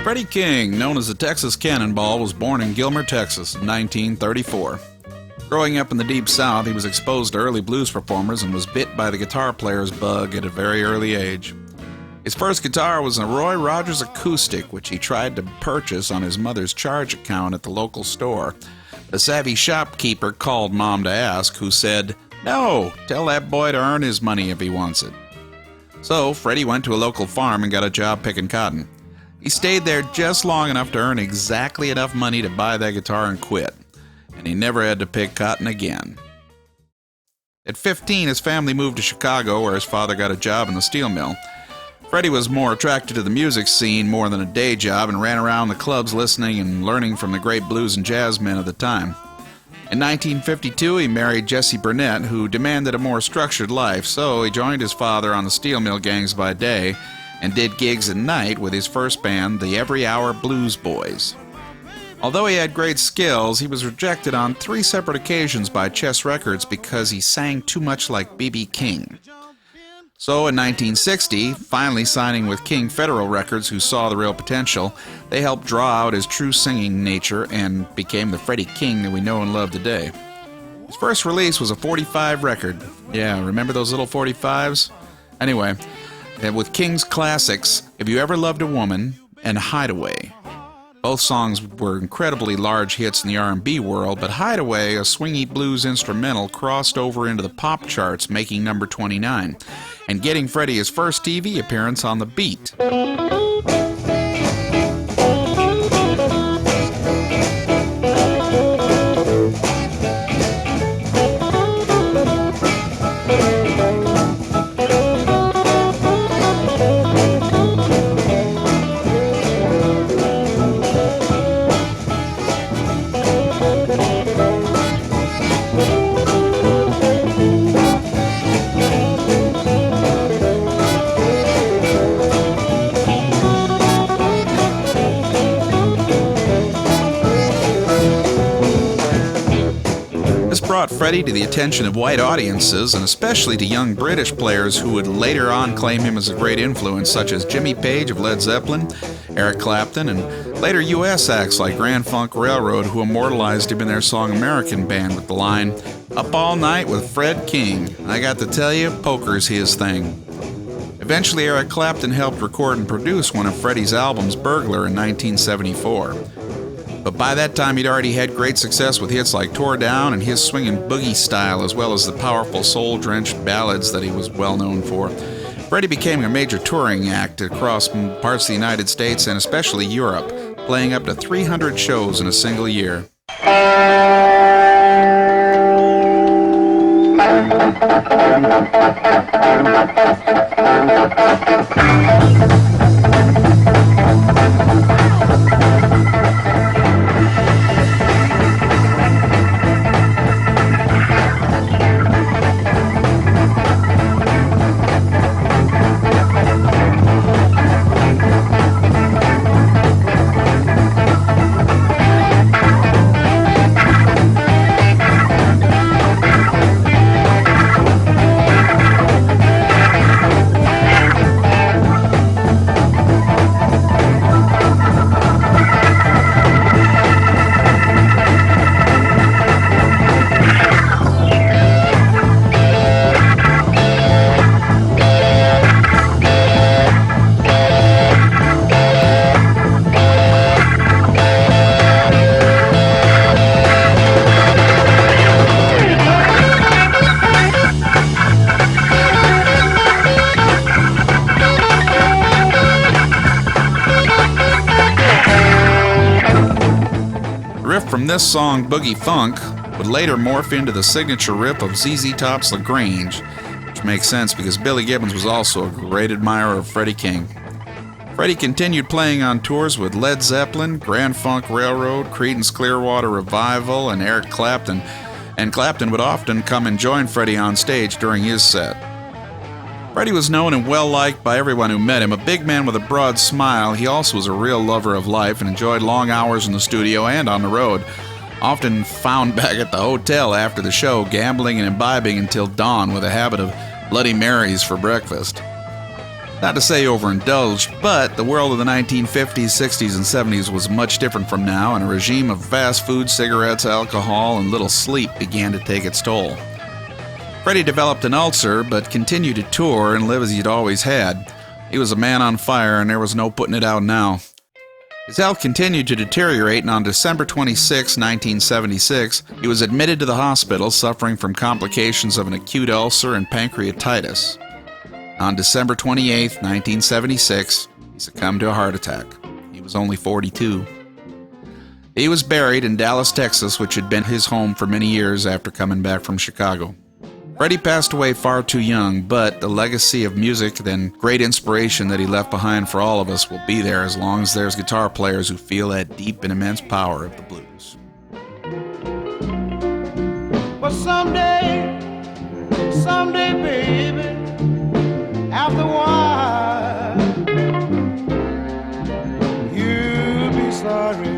Freddy King, known as the Texas Cannonball, was born in Gilmer, Texas in 1934. Growing up in the Deep South, he was exposed to early blues performers and was bit by the guitar player's bug at a very early age. His first guitar was a Roy Rogers acoustic, which he tried to purchase on his mother's charge account at the local store. A savvy shopkeeper called Mom to ask, who said, "No, tell that boy to earn his money if he wants it." So Freddie went to a local farm and got a job picking cotton. He stayed there just long enough to earn exactly enough money to buy that guitar and quit, and he never had to pick cotton again. At 15, his family moved to Chicago, where his father got a job in the steel mill. Freddie was more attracted to the music scene more than a day job and ran around the clubs listening and learning from the great blues and jazz men of the time. In 1952, he married Jessie Burnett, who demanded a more structured life, so he joined his father on the steel mill gangs by day and did gigs at night with his first band, the Every Hour Blues Boys. Although he had great skills, he was rejected on 3 separate occasions by Chess Records because he sang too much like B.B. King. So in 1960, finally signing with King Federal Records, who saw the real potential, they helped draw out his true singing nature and became the Freddy King that we know and love today. His first release was a 45 record. Yeah, remember those little 45s? Anyway, with King's classics, If You Ever Loved a Woman and Hideaway. Both songs were incredibly large hits in the R&B world, but Hideaway, a swingy blues instrumental, crossed over into the pop charts, making number 29, and getting Freddie his first TV appearance on The Beat. Brought Freddie to the attention of white audiences, and especially to young British players who would later on claim him as a great influence, such as Jimmy Page of Led Zeppelin, Eric Clapton, and later U.S. acts like Grand Funk Railroad, who immortalized him in their song American Band with the line, "Up all night with Fred King. I got to tell you, poker's his thing." Eventually, Eric Clapton helped record and produce one of Freddie's albums, Burglar, in 1974. But by that time, he'd already had great success with hits like Tore Down and his swinging boogie style, as well as the powerful soul-drenched ballads that he was well known for. Freddie became a major touring act across parts of the United States and especially Europe, playing up to 300 shows in a single year. From this song, Boogie Funk, would later morph into the signature riff of ZZ Top's La Grange, which makes sense because Billy Gibbons was also a great admirer of Freddie King. Freddie continued playing on tours with Led Zeppelin, Grand Funk Railroad, Creedence Clearwater Revival, and Eric Clapton, and Clapton would often come and join Freddie on stage during his set. Freddie was known and well-liked by everyone who met him. A big man with a broad smile, he also was a real lover of life and enjoyed long hours in the studio and on the road, often found back at the hotel after the show, gambling and imbibing until dawn with a habit of Bloody Marys for breakfast. Not to say overindulged, but the world of the 1950s, 60s, and 70s was much different from now, and a regime of fast food, cigarettes, alcohol, and little sleep began to take its toll. Freddy developed an ulcer, but continued to tour and live as he'd always had. He was a man on fire, and there was no putting it out now. His health continued to deteriorate, and on December 26, 1976, he was admitted to the hospital suffering from complications of an acute ulcer and pancreatitis. On December 28, 1976, he succumbed to a heart attack. He was only 42. He was buried in Dallas, Texas, which had been his home for many years after coming back from Chicago. Freddy passed away far too young, but the legacy of music and great inspiration that he left behind for all of us will be there as long as there's guitar players who feel that deep and immense power of the blues. But someday, baby, after a while, you'll be sorry.